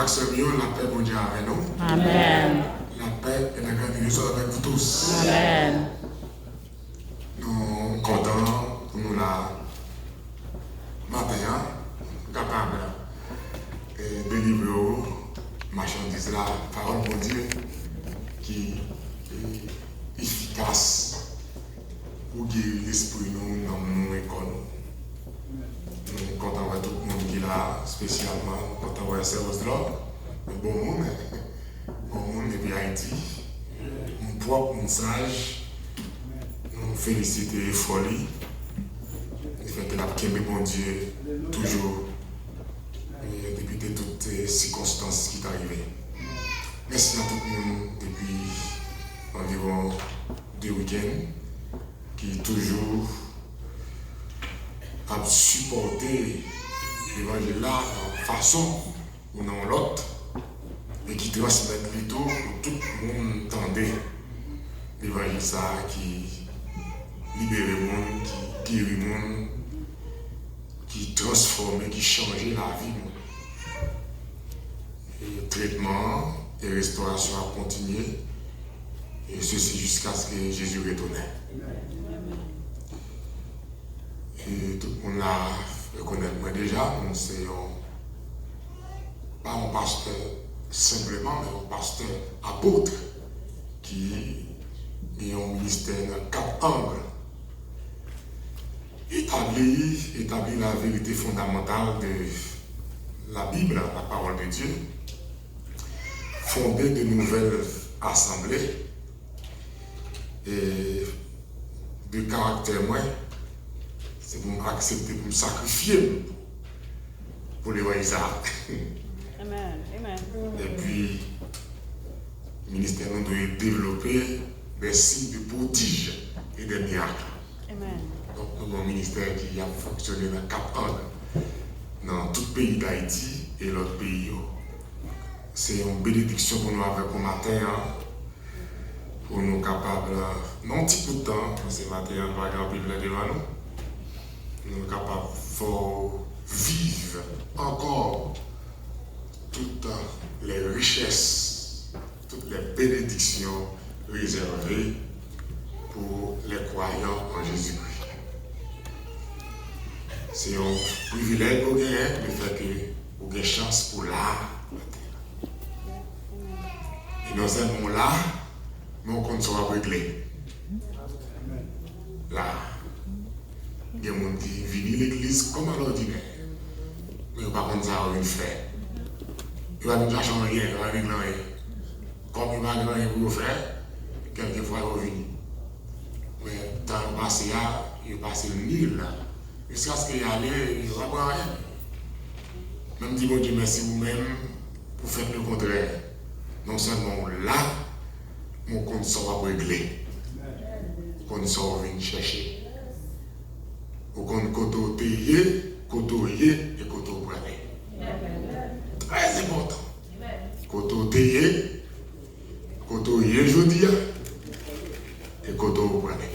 frères et la paix, bon Dieu, avec nous. Amen. La paix et la grâce de Dieu soient avec vous tous. Amen. Nous sommes contents pour nous la matin, capable de délivrer marchandise la parole de Dieu qui est efficace pour guérir l'esprit nous dans nos écoles. Nous sommes contents de voir tout le monde qui est là, spécialement contents de voir service là. Bon monde depuis Haïti. Mon propre, mon sage. Nous félicitons et folie. Il fait que la paix, bon Dieu, toujours, depuis toutes les circonstances qui sont arrivées. Merci à tout le monde depuis environ 2 week-ends qui toujours a supporté l'évangile là de façon ou non l'autre et qui transmettent plutôt pour tout le monde entendait l'évangile ça qui libère le monde, qui guérit le monde, qui transforme et qui change la vie. Et traitement et restauration a continué et ceci jusqu'à ce que Jésus retourne. Et tout le monde l'a reconnaît moi déjà, c'est pas un pasteur simplement, mais un pasteur apôtre qui est un ministère dans 4 angles. Établit la vérité fondamentale de la Bible, la parole de Dieu, fonder de nouvelles assemblées et de caractère moins. C'est pour m'accepter, pour me sacrifier pour les Waïsa. Amen. Amen. Et puis, le ministère nous doit développer des signes de prodiges et des miracles. Amen. Donc, nous avons un ministère qui a fonctionné dans 4 ans dans tout le pays d'Haïti et l'autre pays. C'est une bénédiction pour nous avec au matin, pour nous capables, non petit peu de temps, parce que ce matin, on va grand peuple devant nous. Nous sommes capables de vivre encore toutes les richesses, toutes les bénédictions réservées pour les croyants en Jésus-Christ. C'est un privilège pour gagner le fait que vous avez chance pour là. Et nous sommes là, mais on compte sur régler. Là. Il y a des gens qui viennent l'église comme à l'ordinaire. Mais ils ne vont pas ça à une faire. Ils ne vont pas changer rien, ils ne vont pas régler rien. Comme ils ne vont pas rien pour faire, quelquefois ils vont venir. Mais dans le passé, ils ont passé le Nil. Jusqu'à ce qu'ils allaient, ils ne vont pas rien. Même si bon Dieu merci vous-même pour faire le contraire. Non seulement là, mon compte sera réglé. Mon compte sera venu chercher. Au compte koto payé, koto yé et koto brûlé. Très important. Koto payé, koto yé jeudi et koto brûlé.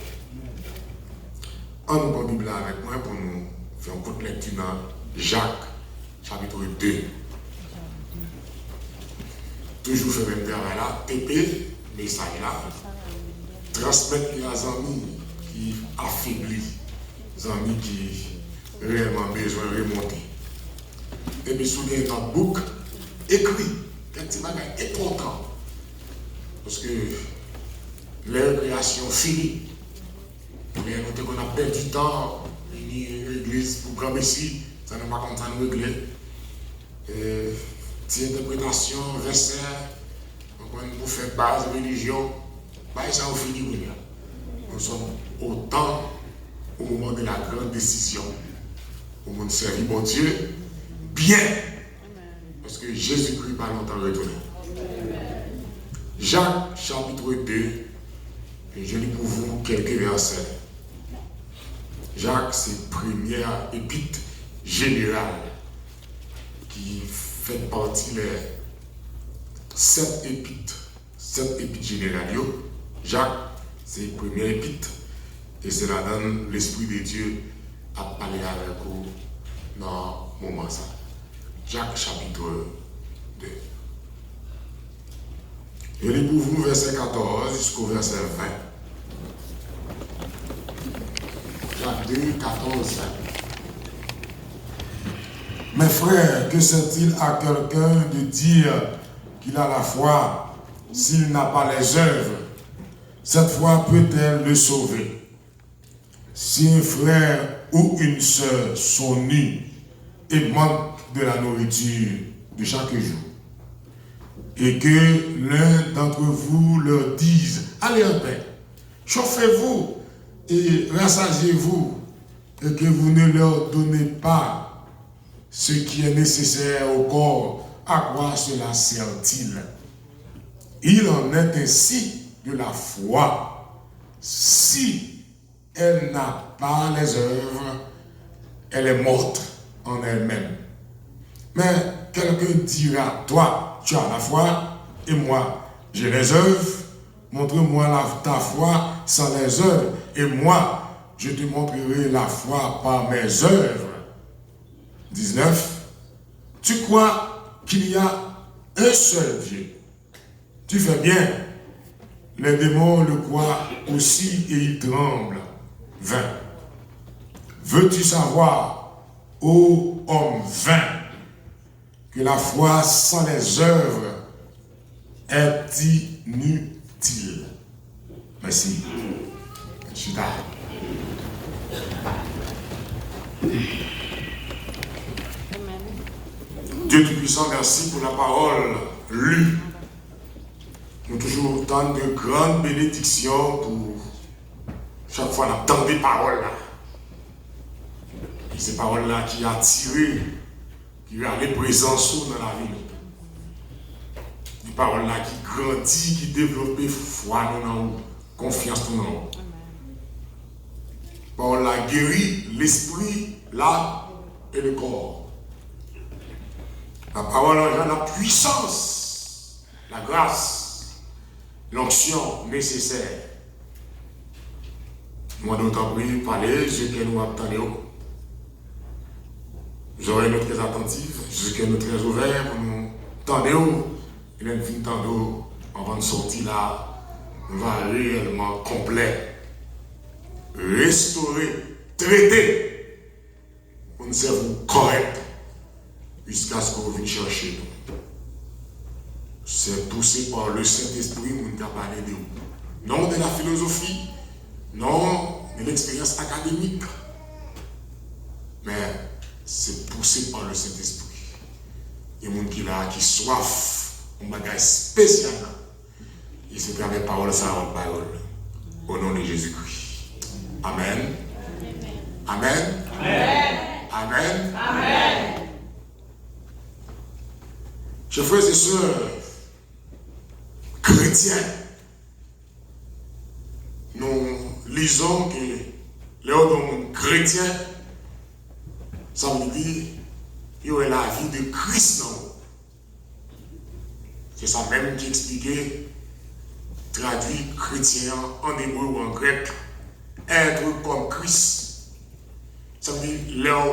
On nous prend la Bible avec moi pour nous faire une courte lecture dans Jacques, chapitre 2. Toujours faire le même travail là, TP, message là, transmettre les amis qui affaiblissent. Les amis qui ont réellement besoin de remonter. Et puis, sous un notebook, écrit, quelque chose important. Parce que les récréations finie. Mais nous qu'on a perdu du temps, l'église pour grand messie, ça n'a pas content de régler. Petite interprétation, verset, pour faire base de religion, ça a fini. Nous sommes au temps. Au moment de la grande décision, au moment de servir mon Dieu, bien, parce que Jésus-Christ pas longtemps retourné. Jacques, chapitre 2, et je lis pour vous quelques versets. Jacques, c'est première épître générale qui fait partie des 7 épîtres générales. Jacques, c'est première épître. Et cela donne l'Esprit de Dieu à parler avec vous dans ce moment. Jacques chapitre Je lis pour vous verset 14 jusqu'au verset 20. Jacques 2, 14, 20. Mes frères, que sert-il à quelqu'un de dire qu'il a la foi s'il n'a pas les œuvres? Cette foi peut-elle le sauver? Si un frère ou une sœur sont nus et manquent de la nourriture de chaque jour, et que l'un d'entre vous leur dise, allez en paix, chauffez-vous et rassasiez-vous, et que vous ne leur donnez pas ce qui est nécessaire au corps, à quoi cela sert-il? Il en est ainsi de la foi. Si elle n'a pas les œuvres, elle est morte en elle-même. Mais quelqu'un dira, toi, tu as la foi, et moi, j'ai les œuvres. Montre-moi ta foi sans les œuvres, et moi, je te montrerai la foi par mes œuvres. 19. Tu crois qu'il y a un seul Dieu? Tu fais bien. Les démons le croient aussi et ils tremblent. 20. Veux-tu savoir, ô homme vain, que la foi sans les œuvres est inutile? Merci. Chita. Dieu Tout-Puissant, merci pour la parole lue. Nous toujours autant de grandes bénédictions pour chaque fois on entend des paroles là. Et ces paroles là qui attirent, qui a les présences dans la vie. Des paroles là qui grandissent, qui développent foi dans nous, confiance dans nous. Paroles là guérit l'esprit, l'âme et le corps. La parole engendre la puissance, la grâce, l'onction nécessaire. Moi, d'autant plus parler, ce que nous attendons. Nous aurons une très attentive, ce que nous très ouvert pour nous tendre. Et même fin tendre, avant de sortir là, on va réellement complet, restaurer, traiter, pour nous servir correct. Jusqu'à ce qu'on vienne chercher nous. C'est poussé par le Saint-Esprit qu'on a parlé de vous. Non de la philosophie, non de l'expérience académique, mais c'est poussé par le Saint-Esprit. Il y a des gens qui là, qui soif, un bagage spécial. Et c'est avec parole, ça en parole. Au nom de Jésus-Christ. Amen. Amen. Amen. Amen. Amen. Chers frères et sœurs, chrétiens, nous lisons que les hommes chrétiens, ça veut dire qu'il y aurait la vie de Christ. C'est ça même qui expliquait, traduit chrétien en hébreu ou en grec, être comme Christ. Ça veut dire là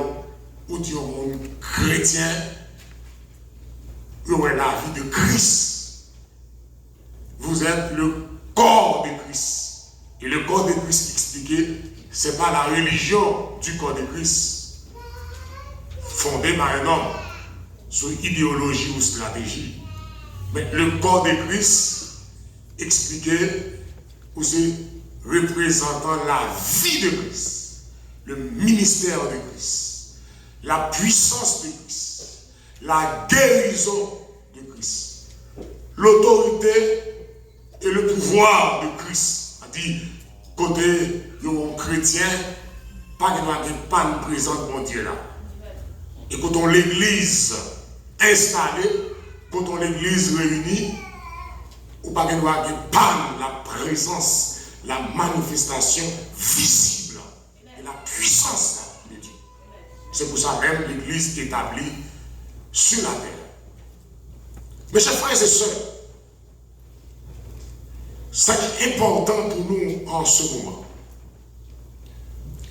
où tu es un monde chrétien, il y aurait la vie de Christ. Vous êtes le corps de Christ. Et le corps de Christ expliqué, ce n'est pas la religion du corps de Christ, fondée par un homme, sur idéologie ou stratégie. Mais le corps de Christ expliqué, c'est représentant la vie de Christ, le ministère de Christ, la puissance de Christ, la guérison de Christ, l'autorité et le pouvoir de Christ. C'est-à-dire, côté d'un chrétien, pas qu'il n'y ait pas de présence mon Dieu là. Et quand on l'église installée, quand on l'église réunie, ou pas qu'il n'y ait pas la présence, la manifestation visible et la puissance de Dieu. C'est pour ça même l'église établie sur la terre. Mes chers frères et sœurs, ce qui est important pour nous en ce moment,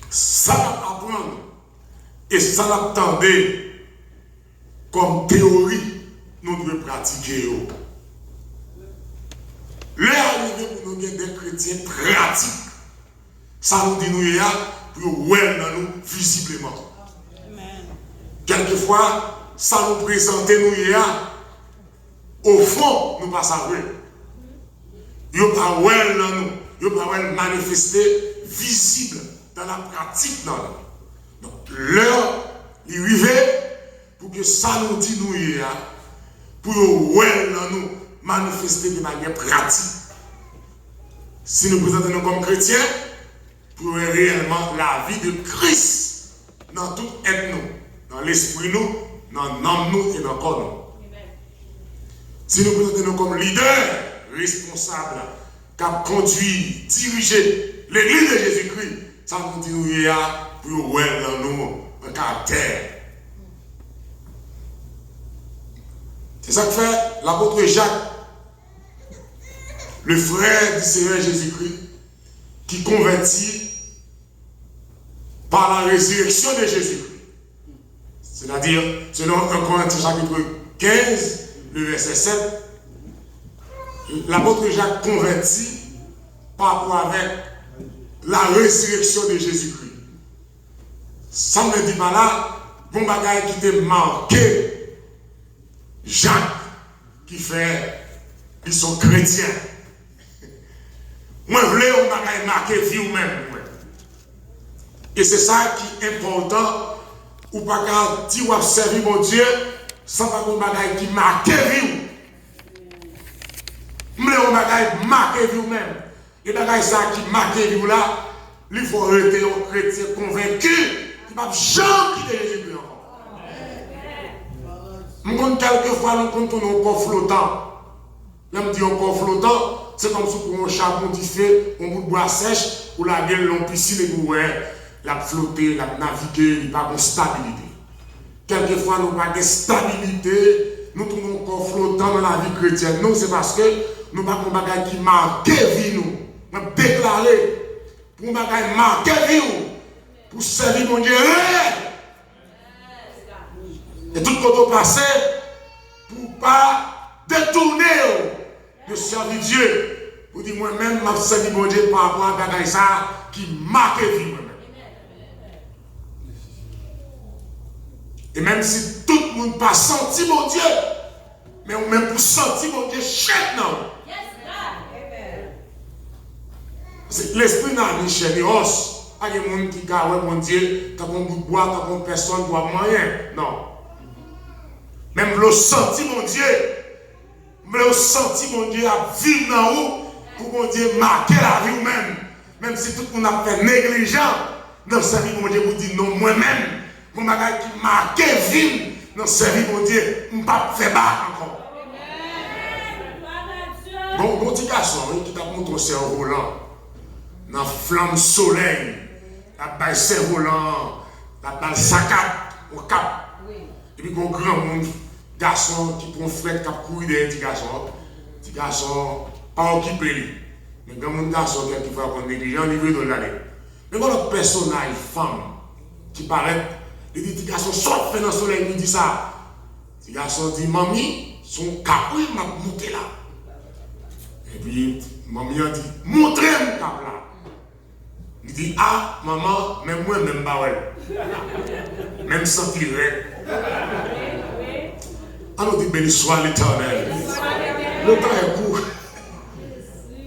ça va apprendre et ça l'attendait comme théorie nous devons pratiquer. L'arrivée pour nous des chrétiens pratiques. Ça nous dit nous pour voir dans nous visiblement. Amen. Quelquefois, ça nous présente nous au fond, nous pas savoir. Nous pas voir dans nous, nous pas manifester visible dans la pratique dans nous. Donc l'heure est arrivée pour que ça nous dit nous pour voir dans nous manifester de manière pratique. Si nous présentons nous comme chrétiens, pour réellement la vie de Christ dans tout être nous, dans l'esprit nous, dans l'âme nous et dans le corps nous. Si nous présentons nous comme leaders responsables, qui ont conduit, dirigé l'église de Jésus-Christ, ça nous dit nous pour voir dans nous un caractère. C'est ça que fait l'apôtre Jacques, le frère du Seigneur Jésus-Christ, qui convertit par la résurrection de Jésus-Christ. C'est-à-dire, selon 1 Corinthiens chapitre 15, le verset 7, l'apôtre Jacques convertit par rapport avec la résurrection de Jésus-Christ. Ça ne dit pas là, bon bagage qui t'est marqué, Jacques, qui fait, ils sont chrétiens. Moi, je voulais un bagage marqué vie ou même. Et c'est ça qui est important, ou pas qu'à dire ou servir mon Dieu, sans pas un bagage qui marque vie. Je voulais un bagage marqué vie ou même. Et bagage ça qui marque vie là, il faut être un chrétien convaincu, qui ne va jamais quitter Jésus-Christ encore. Nous comptons quelquefois, nous comptons un corps flottant. Là, je dis un corps flottant, c'est comme si pour un charbon qui fait un bout de bois sèche, ou la gueule, l'on piscine et vous la flotter, la naviguer, il n'y a pas de stabilité. Quelquefois, nous n'avons pas de stabilité, nous trouvons un corps flottant dans la vie chrétienne. Non, c'est parce que nous n'avons pas de bagage qui marque vie, nous. Nous avons déclaré pour un bagage marqué vie, pour servir mon Dieu. Et tout le monde passé pour ne pas détourner de servir Dieu. Pour dire moi-même, je servi mon Dieu par rapport à un bagage qui marque vie moi-même. Et même si tout le monde n'a pas senti mon Dieu, mais même pour sentir mon Dieu, chaque non. L'esprit n'a ni chair ni os. Il y a des gens qui disent, mon Dieu, tu as un bout de bois, tu as une personne qui doit moyen. Non. Même le senti mon Dieu, le senti mon Dieu à vivre dans vous, pour mon Dieu marquer la vie même. Même si tout le monde a fait négligent, dans sa vie, mon Dieu vous dit non, moi-même, mon bagage qui marque vie, dans sa vie, mon Dieu, je ne peux pas faire bas encore. Bon petit garçon, qui t'a montré un cerf-volant, dans la flamme soleil, la balle cerf-volant, la balle saccade au cap. Et puis, un grand monde, garçon qui prend fret, qui a couru derrière petit garçon, pas occupé. Mais grand monde garçon qui va prendre négligent, il veut de l'aller. Mais quand le personnage, femme, qui paraît, il dit, petit garçon, sort fait dans le soleil, il dit ça. Petit garçon dit, mamie, son capri m'a monté là. Et puis, mamie a dit, montrez-moi mon cap là. Il dit, ah, maman, même moi, même pas ouais. Même sans tirer. Alors, on dit, béni soit l'Éternel. Le temps est court.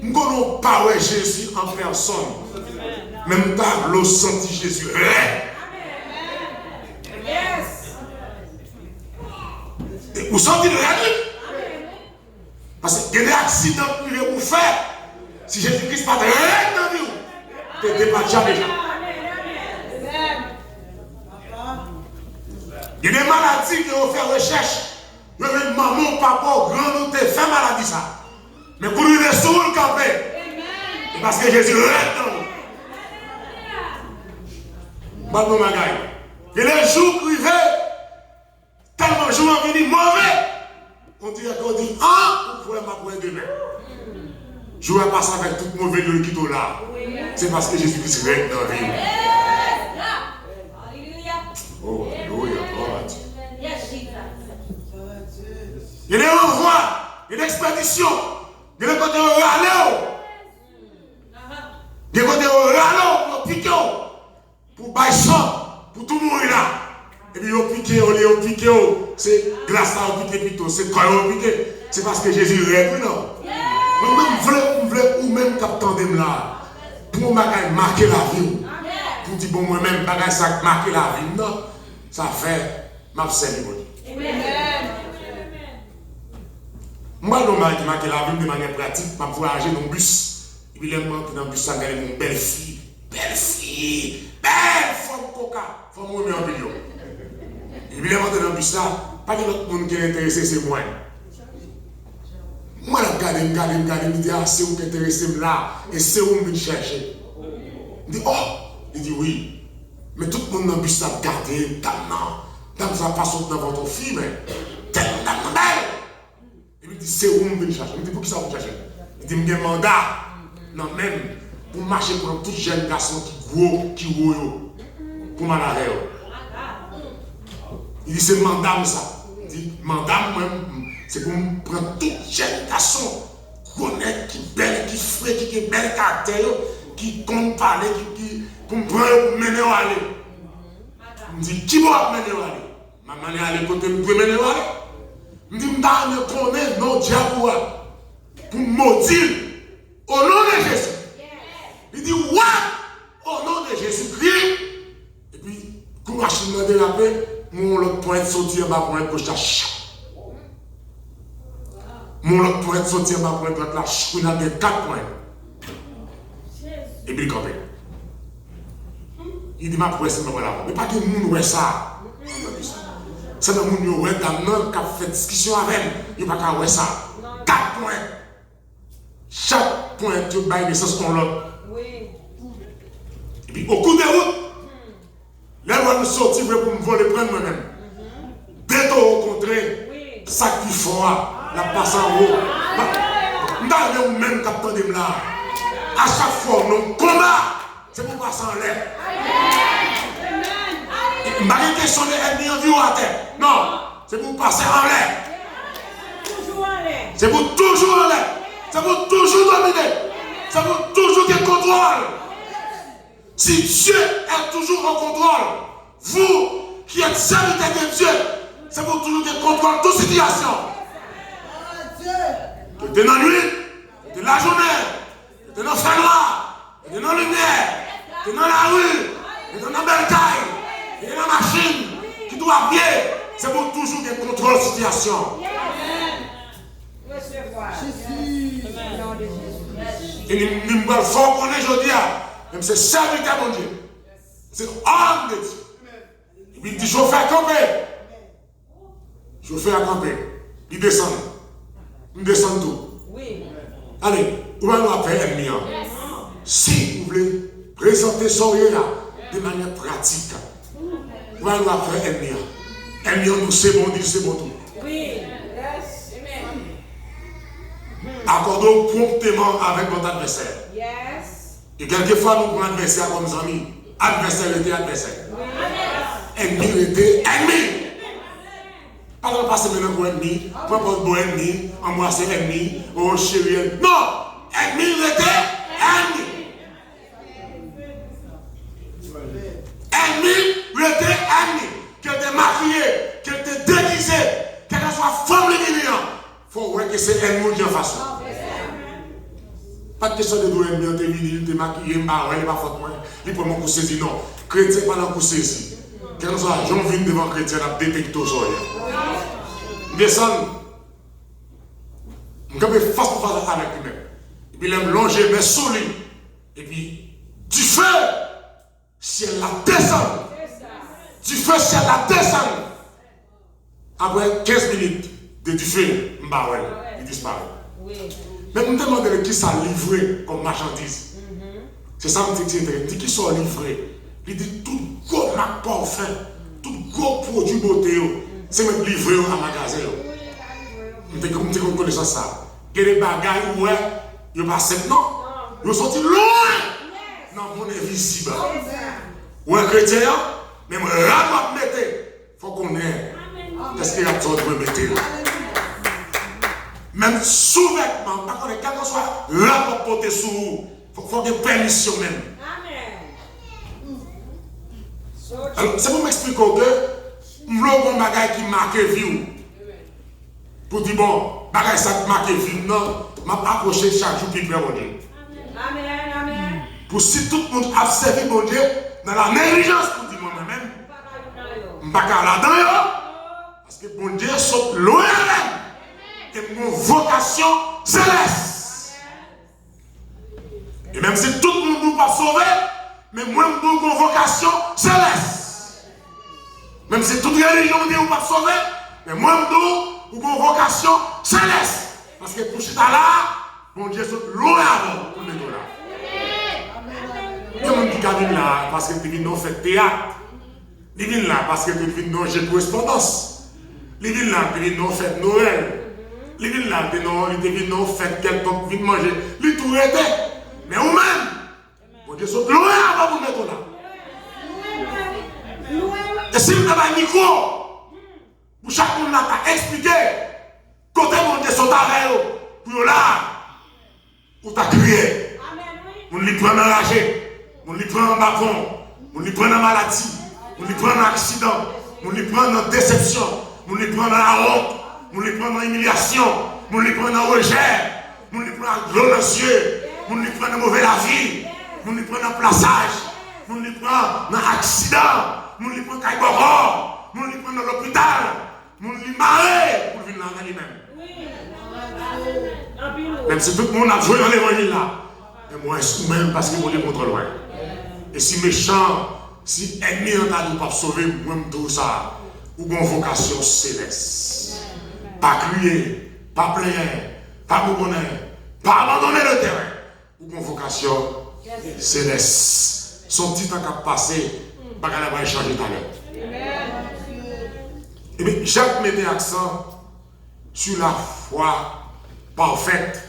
Nous n'avons pas ouais Jésus en personne. Même temps, l'eau senti Jésus. Et vous sentez le réel? Parce qu'il y a des accidents que vous faites. Si Jésus-Christ n'a pas de rien dans vous, vous ne dépassez jamais. Il y a des maladies qui ont fait recherche. Il y a des maman, papa, grand, nous fait maladie ça. Mais pour lui, les sous le campé. Parce que Jésus reste dans nous. Bon, magaï. Et les jours privés, tellement de jours en venir mauvais. On dit, ah, vous pouvez m'apprendre demain. Je vais passer avec toute mauvaise gueule qui est là. C'est parce que Jésus-Christ règne dans la vie. Oh, alléluia, gloire à Dieu. répétition. De l'autre côté, on râle. De l'autre côté, on râle pour piquer. Pour bailler ça. Pour tout le monde là. Et puis, on pique. C'est grâce à on pique plutôt. C'est quand on pique. C'est parce que Jésus rêve, non? Moi-même, je veux, ou même captant de là. Pour marquer la vie. Pour dire, bon, moi-même, ça marquer la vie, non? Ça fait, m'a servi. Moi, je marquer la vie de manière pratique, je vais voyager dans le bus. Et puis, je monte dans le bus, je vais une belle fille, belle femme coca, femme remet en million. Et puis, je monte dans le bus là, pas de l'autre monde qui est intéressé, c'est moi. Moi, je regarde, je dis, ah, c'est où qui est intéressé là, et c'est où je viens chercher. Je dis, oh, il dit oui. Mais tout le monde dans le bus là, regardez, dame, ça passe dans votre fille, mais dame, belle. Et puis il dit, c'est où je viens chercher. Je dis, pour qui ça vous cherchez? Il dit, je me mandat. Non, même, pour marcher pour tout jeune garçon qui gros, pour m'arrêter. Il dit, c'est mandat, ça. Il dit, mandat, moi-même, c'est pour me prendre tout jeune garçon, honnête, qui belle, qui frais, qui est bel caractère, qui compte parler, pour me prendre, pour mener à aller. Il me dit, qui va mener à aller? Maman est allée côté, je peux mener à aller. Il me dit, je ne connais non diable pour me maudire au nom de Jésus. Il dit, ouais, au nom de Jésus-Christ. Et puis, quand la machine m'a dérapé, mon l'autre point sortir, ma point gauche là. Mon l'autre point sortir, ma point droite là. Il a 4 points. Et puis, il campait. Il dit, ma point, c'est ma point là. Mais pas que le monde ouais ça. C'est le monde qui ouais dans qui a fait discussion avec elle. Il n'y a pas qu'à ouais ça. 4 points. Chaque point, tu bailles de sens ton l'autre. Et puis, au coup de route, là, on va sortir pour me voler prendre moi-même. Dès qu'on rencontrer, ça qui fera, la passe en haut. Nous avons même capteur de là. À chaque fois, nous combat, c'est pour passer en l'air. Je n'ai pas de question d'ennemis en vie ou à terre. Non, c'est pour passer en l'air. C'est pour toujours en l'air. C'est pour toujours dominer. C'est pour toujours qu'il contrôle. Si Dieu est toujours en contrôle, vous qui êtes serviteur de Dieu, c'est pour toujours qu'il contrôle toute situation. Que tu es dans la nuit, que tu es dans la journée, que tu es dans le feu noir, que tu es dans la lumière, que tu es dans la rue, que tu es dans la belle taille, que tu es dans la machine, qui doit bien, c'est pour toujours qu'il contrôle la situation. Et nous ne fort qu'on est aujourd'hui, même c'est serviteur de Dieu. C'est homme de Dieu. Et puis il dit, je vais faire camper. Je vais faire camper. Il descend. Il descend tout. Oui. Allez, on va nous faire ennemi. Si vous voulez présenter son là de manière pratique, on va nous faire ennemi. Ennemi, nous c'est bon, Dieu c'est bon tout. Oui. Accordons promptement avec votre adversaire. Yes. Et quelquefois, nous prenons adversaire comme amis. Adversaire était adversaire. Ennemi était ennemi. Pas de passer maintenant pour ennemi, pas pour ennemi, embrasser ennemi, oh chérie. Non! Ennemi était ennemi. Ennemi était ennemi. Qu'elle était maquillée, qu'elle était déguisée, qu'elle soit femme l'éminent. Il faut voir que c'est ennemi qui en face. Pas de question de deux ennemis, t'es venu, t'es maquillé, il n'est pas faute, il peut m'en saisir. Non, chrétien, pas dans le saisir. Quand j'en viens devant chrétien, il détecte aux oreilles. Il descend. Je vais face pour face avec lui-même. Et puis il me longer, mais solide. Et puis, du feu, si elle la descend. Du feu, si elle la descend. Après 15 minutes de du feu, il disparaît. Mais je me demande qui ça livré comme marchandise. C'est ça que je dis, il dit qui sont livrés. Il dit tout gros marque parfum, tout gros produit beauté, c'est même livré à magasin. Je me connais ça. Il y a des bagages où ils passent non. Ils sont sortis loin. Non, on est visible. Ou un chrétien, même là, il faut qu'on ait. Qu'est-ce qu'il y a besoin de me mettre? Même sous-vêtement, par contre, quel que soit la portée sous vous, il faut qu'il y ait permission même. Alors, c'est pour m'expliquer que je veux un bagage qui marque vie. Pour dire, bon, bagage ça marque vie, non, je m'approche chaque jour qui mon Dieu. Amen. Pour si tout le monde a servi mon Dieu, dans la négligence, pour dire moi-même, je ne vais pas là-dedans, parce que mon Dieu saute loin même. Et mon vocation céleste. Et même si tout le monde ne peut pas sauver, mais moi, je n'ai pas vocation céleste. Même si toute religion ne peut pas sauver, mais moi, je n'ai pas vocation céleste. Parce que pour ce là, mon Dieu saute loin avant pour mettre là. Il y a des gens qui viennent là parce que ils viennent faire théâtre. Ils viennent là parce que ils viennent faire correspondance. Ils viennent là parce qu'ils viennent faire Noël. Ils viennent là parce qu'ils viennent faire quelqu'un qui vient manger. Ils tout été. Mais vous-même, mon Dieu saute loin avant vous mettre là. Et si vous avez un micro, pour chaque monde là, expliquer côté mon Dieu saute avec vous, pour là, pour t'a crié. On lui prend un ragé, on lui prend un bavon, on lui prend une maladie, on lui prend un accident, on lui prend une déception, on lui prend la honte, on lui prend une humiliation, on lui prend un rejet, on lui prend un gros yeux, on lui prend un mauvais avis, on lui prend un plaçage, on lui prend un accident, on lui prend un caïboro, on lui prend dans l'hôpital, on lui marre pour venir là lui-même. Même si tout le monde a joué dans l'évangile là. Et moi, même parce que mon Dieu contre loin. Et si méchant, si ennemi en a nous pas sauver, moi tout ça, ou une vocation céleste. Pas crier, pas plaire, pas bougonner, pas abandonner le terrain. Ou une vocation céleste. Son petit temps qui a passé, pas qu'elle va changer tout à l'heure. Et bien, Jacques mettait accent sur la foi parfaite.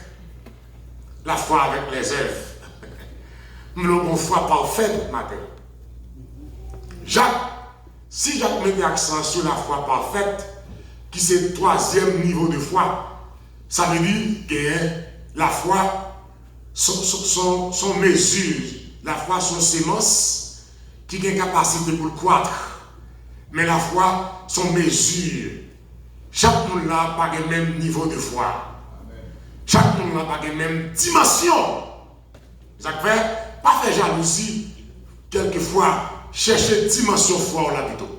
La foi avec les œuvres. Nous avons une foi parfaite matin. Si Jacques met l'accent sur la foi parfaite, qui c'est le troisième niveau de foi, ça veut dire que la foi, son mesure, la foi, son sémence, qui a une capacité pour le croître. Mais la foi, son mesure. Chaque monde n'a pas le même niveau de foi. Chaque monde n'a pas la même dimension. Ça fait pas faire jalousie. Quelquefois, chercher dimension foi là plutôt.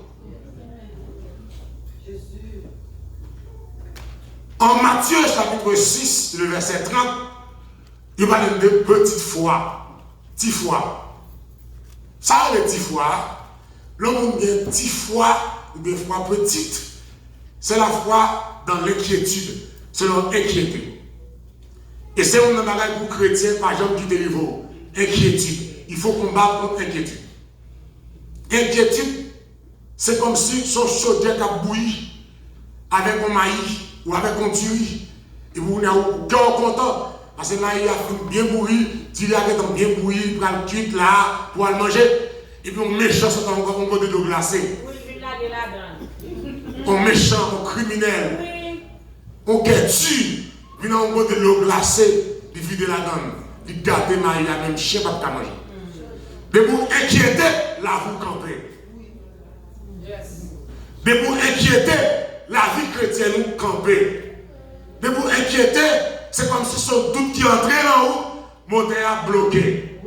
En Matthieu chapitre 6, le verset 30, il parle de petite foi. Petite foi. Ça, le petit foi, l'homme a une petite foi ou des foi petite. C'est la foi dans l'inquiétude. C'est l'inquiétude. Et c'est un bagage pour chrétiens, par exemple, qui délivre inquiétude. Il faut combattre contre inquiétude. Inquiétude, c'est comme si son chaudière a bouilli avec un maïs ou avec un tuile. Et vous n'avez aucun content. Parce que là, il a bien bouilli, tu a bien bouilli, pour le tuile là, pour le manger. Et puis, on méchant, c'est encore un peu de l'eau glacée. On méchant, on criminel. On tue. Il y a un peu de l'eau glacée, il vide la donne, il garde Marie, même chien pas de manger. De vous inquiéter, la vous camper. De vous inquiéter, la vie chrétienne nous camper. De vous inquiéter, c'est comme si son doute qui entrait là haut, moteur a bloqué.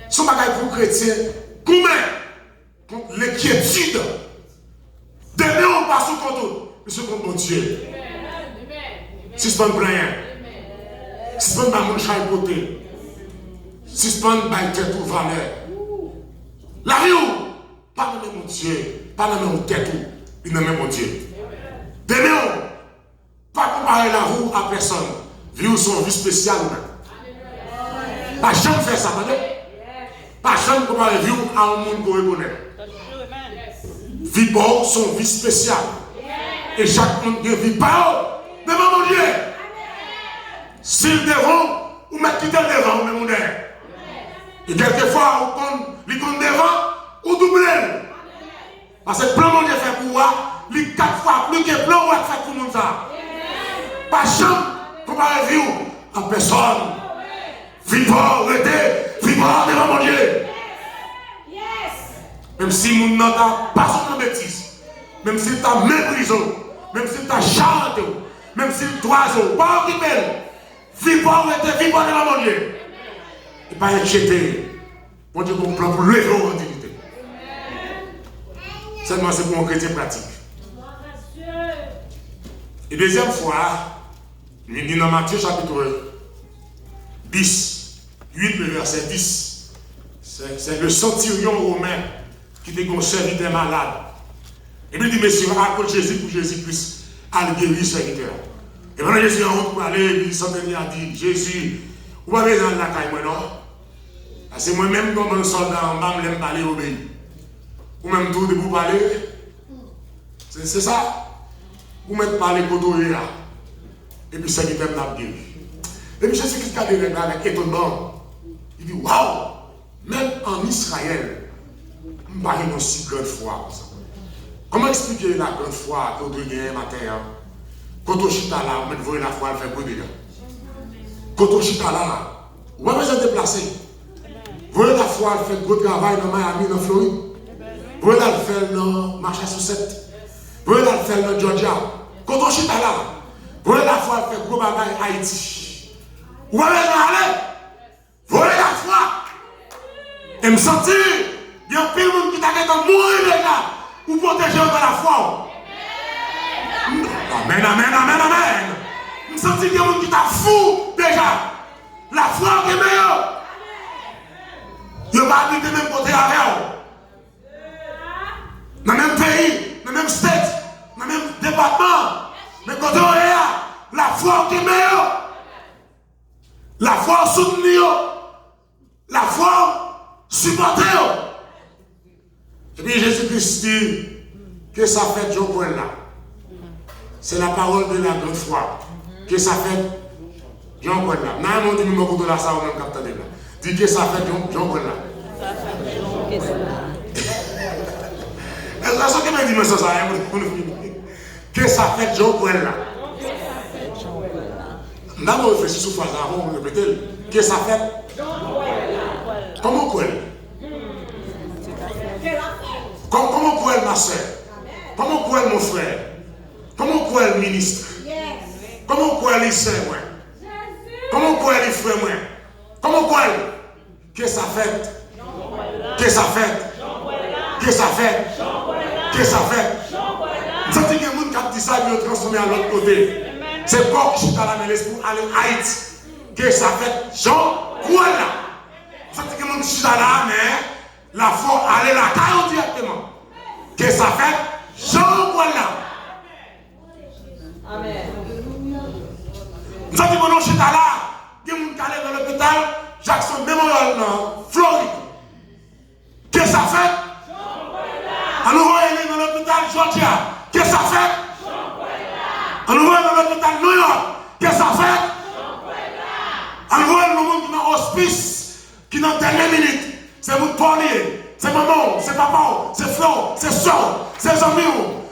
Son bagage pour chrétien, contre l'inquiétude. Demain on passe au contrôle, mais c'est contre mon Dieu. Suspend blanc. Suspend par mon chai côté. Suspend par tête ou valeur. La vie où? Pas de mon Dieu. Pas de mon tête ou. Il ne met mon Dieu. Demain, pas comparer la roue à personne. Vie où son vie spéciale. Pas jamais faire ça, pas jamais comparer vie à un monde qu'on reconnaît. Vie pour son vie spéciale. Et chaque monde vit pas. Devant mon Dieu. S'il devant, ou m'a quitté devant, mon Dieu. Et quelquefois, il compte devant, ou double. Parce que plan mon Dieu fait pour moi, il 4 fois plus que plan ou fait pour nous ça. Pas jamais comparer vie à personne. Vivant, arrêtez, vivant devant mon Dieu. Même si mon nom n'a pas son bêtise, même si tu as méprisé, même si tu as chanté, même si tu as pas occupé, vivant, arrêtez, vivant devant mon Dieu. Et pas être jeté. Mon Dieu, mon plan pour lever en dignité. Seulement, c'est pour un chrétien pratique. Et deuxième fois, il dit dans Matthieu chapitre 10, 8, le verset 10. C'est le centurion romain qui était un serviteur malade. Et puis il dit, monsieur, à cause de Jésus pour Jésus-Christ, à le guérir serviteur. Et pendant Jésus en route pour aller, le centurion a dit, Jésus, vous avez besoin de la caille, moi non? C'est moi-même comme un soldat en bas, je l'aime parler obéir. Ou même tout de vous parler. C'est ça. Vous mettez parler côté là. Et puis c'est qui t'aime n'a guéri. Et puis Jésus-Christ a dit avec étonnement. Il dit waouh! Même en Israël, je ne parle pas aussi grande foi. Comment expliquer la grande foi que vous avez matin? Quand on chita là, vous voyez la foi, elle fait beaucoup de dégâts. Quand on chita là, vous avez besoin de déplacer. Vous voyez la foi, elle fait gros travail dans Miami, dans Floride. Vous voyez la faire dans Massachusetts. Vous voyez la faire dans Georgia. Quand on chita là, vous voyez la foi, elle fait gros travail en Haïti. Vous voyez aller. Vous voyez la foi. Et me sentir, il y a un peu de monde qui t'a mourir déjà. Pour protéger de la foi. Amen, amen, amen, amen. Me sentir qu'il y a un monde qui t'a fou déjà. La foi est meilleure. Il n'y a pas habité même côté avec eux. Dans le même pays, dans le même state, dans le même département. Mais côté où il y a, la foi qui est meilleure. La foi soutenue. La foi supportée. Et puis Jésus-Christ dit que ça fait Jean Paul là. C'est la parole de la grande foi. Que ça fait Jean Paul là. Non, on dit nous m'écoutons là, ça on même capté là. Dit que ça fait Jean Paul là. Est-ce que me dit mais ça que ça fait Jean Paul là. Nous réfléchissons sur phrase avant, on répète que ça fait comment quoi? Comment pour elle, ma soeur? Comment pour elle, mon frère? Comment pour elle, ministre? Comment pour elle, les sœurs? Comment pour elle, les frères? Comment pour elle? Que ça fait? Que ça fait? Que ça fait? Que ça fait? Vous savez qu'il y a des gens qui disent ça, ils ont transformé à l'autre côté. C'est quoi qui est à la mêlée pour aller à Haïti? Que ça fait? Jean, quoi là? Vous savez qu'il y a des gens qui sont là, mais la foi, allez la caille directement. Que ça fait? Jean, voilà. Amen. Nous avons dit que nous sommes là, il y a des gens qui sont dans l'hôpital Jackson Memorial, Floride. Que ça fait? On nous voit dans l'hôpital Georgia. Que ça fait? On nous voit dans l'hôpital New York. Que ça fait? On nous voit dans l'hospice qui dans dernière minute. C'est vous parler. C'est maman, c'est papa, c'est frère, c'est soeur, c'est amis,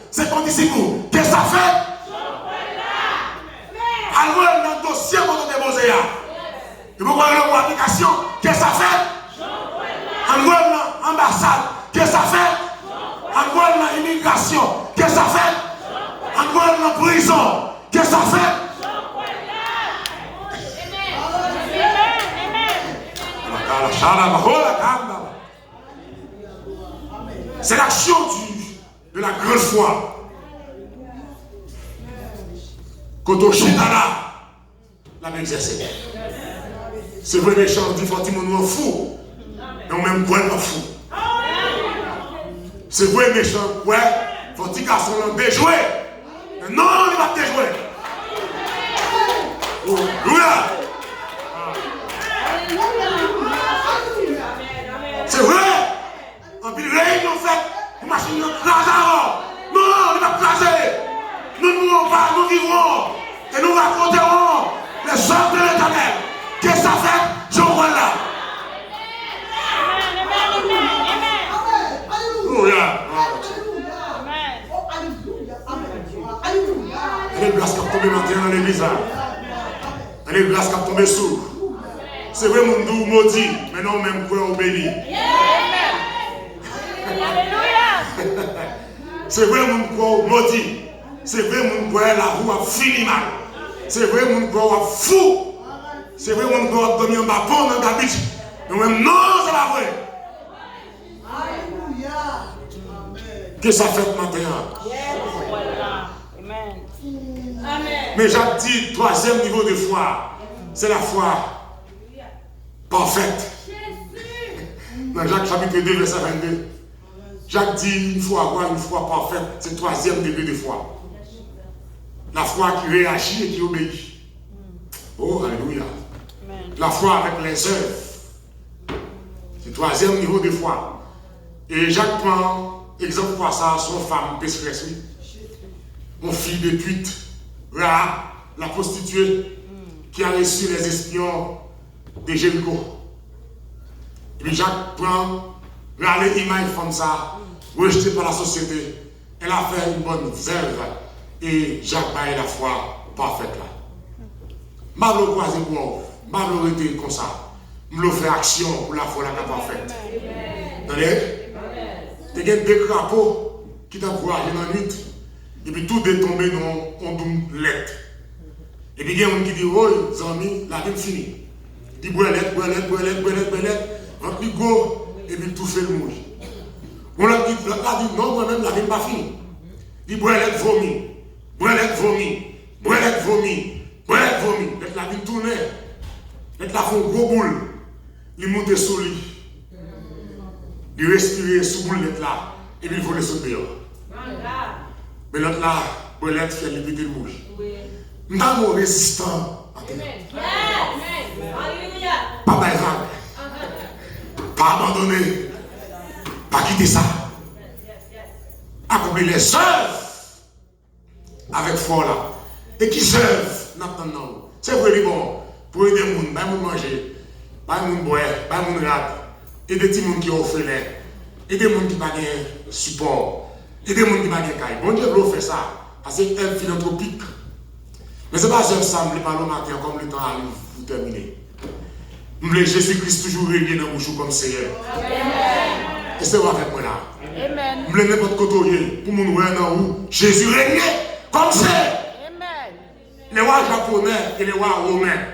c'est condisciples. Qu'est-ce que ça fait? Alors, dans le dossier qu'on a déposé, il faut voir l'application. Qu'est-ce que ça fait? En gros, dans l'ambassade. Qu'est-ce que ça fait? En gros, dans l'immigration. Qu'est-ce que ça fait? En gros, dans la prison. Qu'est-ce que ça fait? C'est l'action de la grande foi. Quand on chute là, la même exercer. C'est vrai, les gens disent qu'il faut fou. Et on même quoi pas fou. C'est vrai, les gens, ouais, faut dire qu'à son déjouer. Non, il va déjouer. Alléluia. C'est vrai. En plus, réunion fait, une machine de crase avant. Non, il va craser. Nous ne mourrons pas, nous vivrons. Et nous raconterons les œuvres de l'Éternel. Qu'est-ce que ça fait? Je vois là. Alléluia. Alléluia. Alléluia. l'église là. Allez, grâce qui a tombé sous. C'est vrai, mon doux maudit, mais non, même quoi au béni. C'est vrai, mon quoi maudit. C'est vrai, mon quoi la roue a fini mal. C'est vrai, mon quoi a fou. C'est vrai, mon quoi a dormi en bas, bon, dans la biche. Mais même non, c'est pas vrai. Que ça fait maintenant. Mais Jacques dit, troisième niveau de foi, c'est la foi parfaite. Dans Jacques chapitre 2, verset 22, Jacques dit, il faut avoir une foi parfaite. C'est le troisième degré de foi. La foi qui réagit et qui obéit. Oh, alléluia. La foi avec les œuvres. C'est le troisième niveau de foi. Et Jacques prend exemple pour ça, son femme pécheresse. Mon fille de pute, Rahab, la prostituée, qui a reçu les espions de Jéricho. Et puis Jacques prend l'image comme ça, rejetée par la société. Elle a fait une bonne œuvre. Et Jacques a la foi parfaite là. Je vais le croiser pour je vais le rester comme ça. Je vais faire action pour la foi parfaite. Attendez? Il y a deux crapauds qui t'ont voyagé dans la nuit. Et puis tout est tombé dans une lettre. Et puis il y a un qui dit, oh, amis, la vie finie. Il dit, brelette, rentre le go, et puis tout fait le mouche. On l'a dit, non, moi-même, la vie n'est pas finie. Il dit, brelette, vomi. La vie tourne. La fait un gros boule. Il monte sous lui. Il respire sous boule là. Et puis il faut le sauter dehors. Mais l'autre là, brelette fait l'éviter le mouche. Nous sommes résistants. Pas baïvan. Pas abandonner. Pas quitter ça. Accomplir les œuvres avec foi là. Et qui œuvre maintenant. C'est vrai, bon, pour aider les gens, pas manger, pas boire, pas rap, aider les gens qui offrent l'air, aider les gens qui n'ont pas de support, aider les gens qui n'ont pas de caille. Bon Dieu veut faire ça, parce que c'est philanthropique. Mais ce n'est pas ça, je ne parle pas le matin comme le temps arrive pour terminer. Je voulais Jésus-Christ toujours régner dans mon chou comme Seigneur. Et c'est avec moi là. Je voulais n'importe côté pour mon voir dans où Jésus régner comme Seigneur. Les rois japonais et les rois romains.